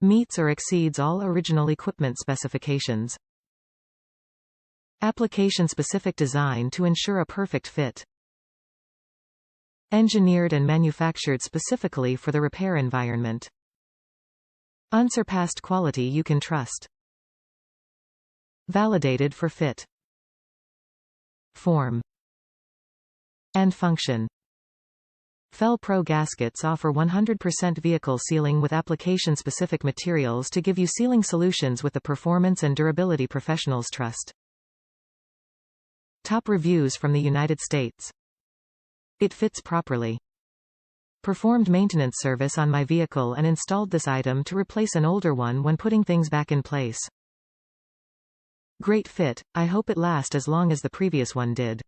Meets or exceeds all original equipment specifications. Application-specific design to ensure a perfect fit. Engineered and manufactured specifically for the repair environment. Unsurpassed quality you can trust. Validated for fit, form, and function. FEL-PRO gaskets offer 100% vehicle sealing with application-specific materials to give you sealing solutions with the performance and durability professionals trust. Top reviews from the United States. It fits properly. Performed maintenance service on my vehicle and installed this item to replace an older one when putting things back in place. Great fit, I hope it lasts as long as the previous one did.